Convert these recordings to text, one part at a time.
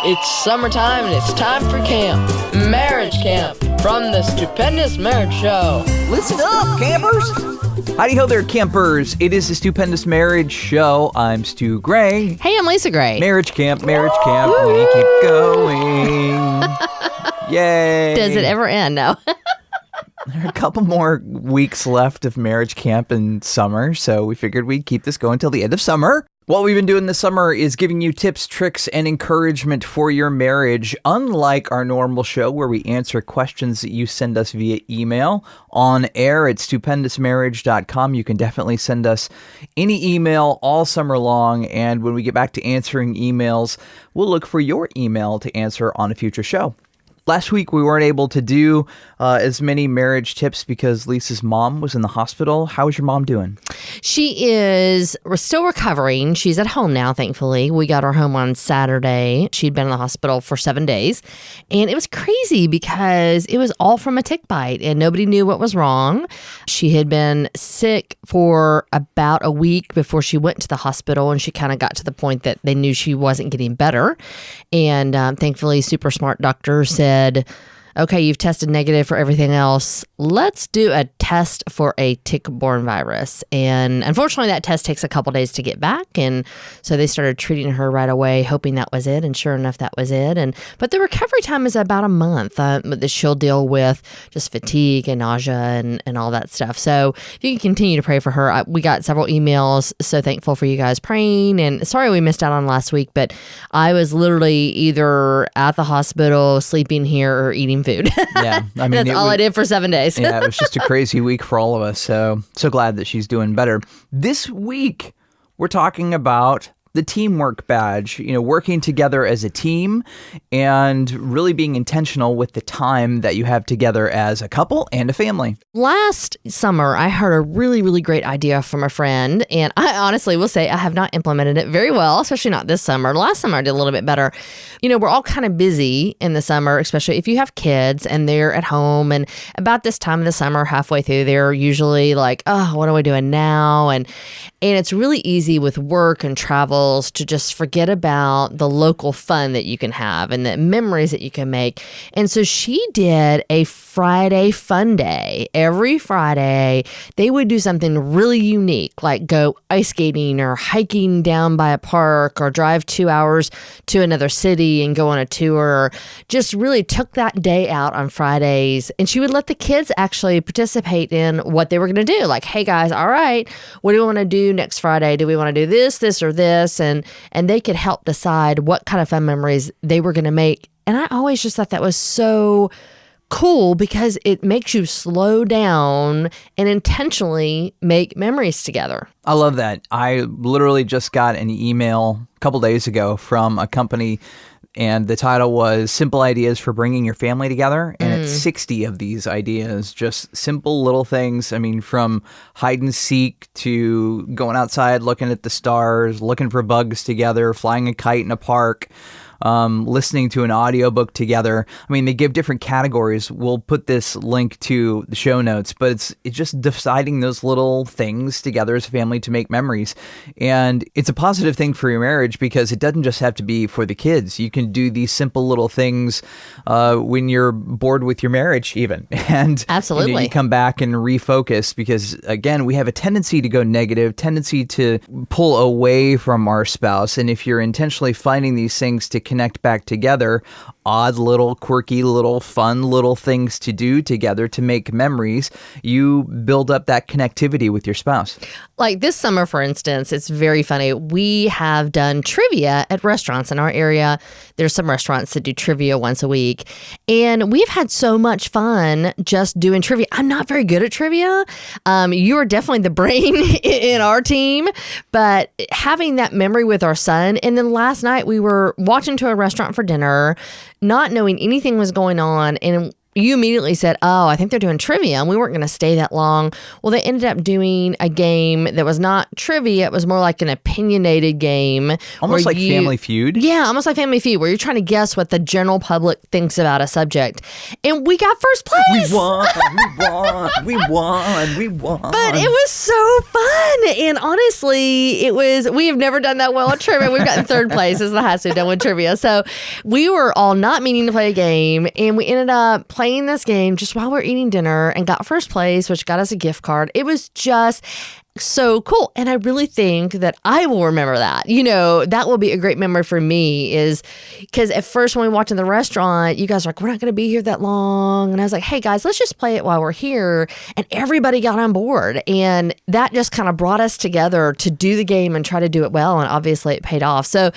It's summertime and it's time for camp. Marriage Camp from the Stupendous Marriage Show. Listen up, campers! Howdy ho there, campers. It is the Stupendous Marriage Show. I'm Stu Gray. Hey, I'm Lisa Gray. Marriage Camp, we keep going. Yay! Does it ever end? No. There are a couple more weeks left of Marriage Camp in summer, so we figured we'd keep this going till the end of summer. What we've been doing this summer is giving you tips, tricks, and encouragement for your marriage, unlike our normal show where we answer questions that you send us via email on air at stupendousmarriage.com. You can definitely send us any email all summer long, and when we get back to answering emails, we'll look for your email to answer on a future show. Last week, we weren't able to do as many marriage tips because Lisa's mom was in the hospital. How is your mom doing? We're still recovering. She's at home now, thankfully. We got her home on Saturday. She'd been in the hospital for 7 days. And it was crazy because it was all from a tick bite and nobody knew what was wrong. She had been sick for about a week before she went to the hospital, and she kind of got to the point that they knew she wasn't getting better. And thankfully, super smart doctor said, okay, you've tested negative for everything else. Let's do a test for a tick-borne virus. And unfortunately, that test takes a couple days to get back. And so they started treating her right away, hoping that was it. And sure enough, that was it. But the recovery time is about a month. She'll deal with just fatigue and nausea and all that stuff. So if you can continue to pray for her. We got several emails. So thankful for you guys praying. And sorry we missed out on last week, but I was literally either at the hospital, sleeping here, or eating food. Yeah, I mean, that's all I did for 7 days. Yeah, it was just a crazy week for all of us. So glad that she's doing better. This week, we're talking about the teamwork badge, working together as a team and really being intentional with the time that you have together as a couple and a family. Last summer, I heard a really, really great idea from a friend, and I honestly will say I have not implemented it very well, especially not this summer. Last summer, I did a little bit better. We're all kind of busy in the summer, especially if you have kids and they're at home, and about this time of the summer, halfway through, they're usually like, oh, what are we doing now? And it's really easy with work and travels to just forget about the local fun that you can have and the memories that you can make. And so she did a Friday fun day. Every Friday, they would do something really unique, like go ice skating or hiking down by a park or drive 2 hours to another city and go on a tour. Or just really took that day out on Fridays. And she would let the kids actually participate in what they were going to do. Like, hey guys, all right, what do we want to do next Friday? Do we want to do this, or this? And they could help decide what kind of fun memories they were going to make. And I always just thought that was so cool because it makes you slow down and intentionally make memories together. I love that. I literally just got an email a couple days ago from a company, and the title was Simple Ideas for Bringing Your Family Together. And it's 60 of these ideas, just simple little things. I mean, from hide and seek to going outside, looking at the stars, looking for bugs together, flying a kite in a park, listening to an audiobook together. I mean, they give different categories. We'll put this link to the show notes, but it's just deciding those little things together as a family to make memories. And it's a positive thing for your marriage because it doesn't just have to be for the kids. You can do these simple little things when you're bored with your marriage even. And absolutely, you come back and refocus because, again, we have a tendency to go negative, tendency to pull away from our spouse. And if you're intentionally finding these things to connect back together, odd little quirky little fun little things to do together to make memories, you build up that connectivity with your spouse. Like this summer, for instance, it's very funny. We have done trivia at restaurants in our area. There's some restaurants that do trivia once a week, and we've had so much fun just doing trivia. I'm not very good at trivia. You are definitely the brain in our team, but having that memory with our son. And then last night we were watching to a restaurant for dinner, not knowing anything was going on, and you immediately said, oh, I think they're doing trivia, and we weren't going to stay that long. Well, they ended up doing a game that was not trivia. It was more like an opinionated game. Almost like Family Feud? Yeah, almost like Family Feud, where you're trying to guess what the general public thinks about a subject. And we got first place. We won. But it was so fun. And honestly, we have never done that well at trivia. We've gotten third place is the highest we've done with trivia. So we were all not meaning to play a game, and we ended up playing this game just while we were eating dinner and got first place, which got us a gift card. It was just so cool. And I really think that I will remember that. That will be a great memory for me, is because at first when we walked in the restaurant, you guys were like, we're not going to be here that long. And I was like, hey guys, let's just play it while we're here. And everybody got on board. And that just kind of brought us together to do the game and try to do it well. And obviously it paid off. So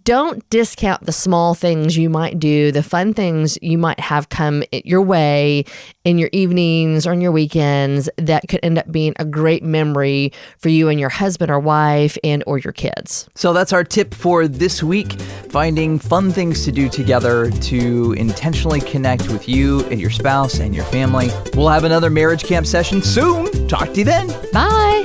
don't discount the small things you might do, the fun things you might have come your way in your evenings or in your weekends that could end up being a great memory for you and your husband or wife and or your kids. So that's our tip for this week, finding fun things to do together to intentionally connect with you and your spouse and your family. We'll have another marriage camp session soon. Talk to you then. Bye.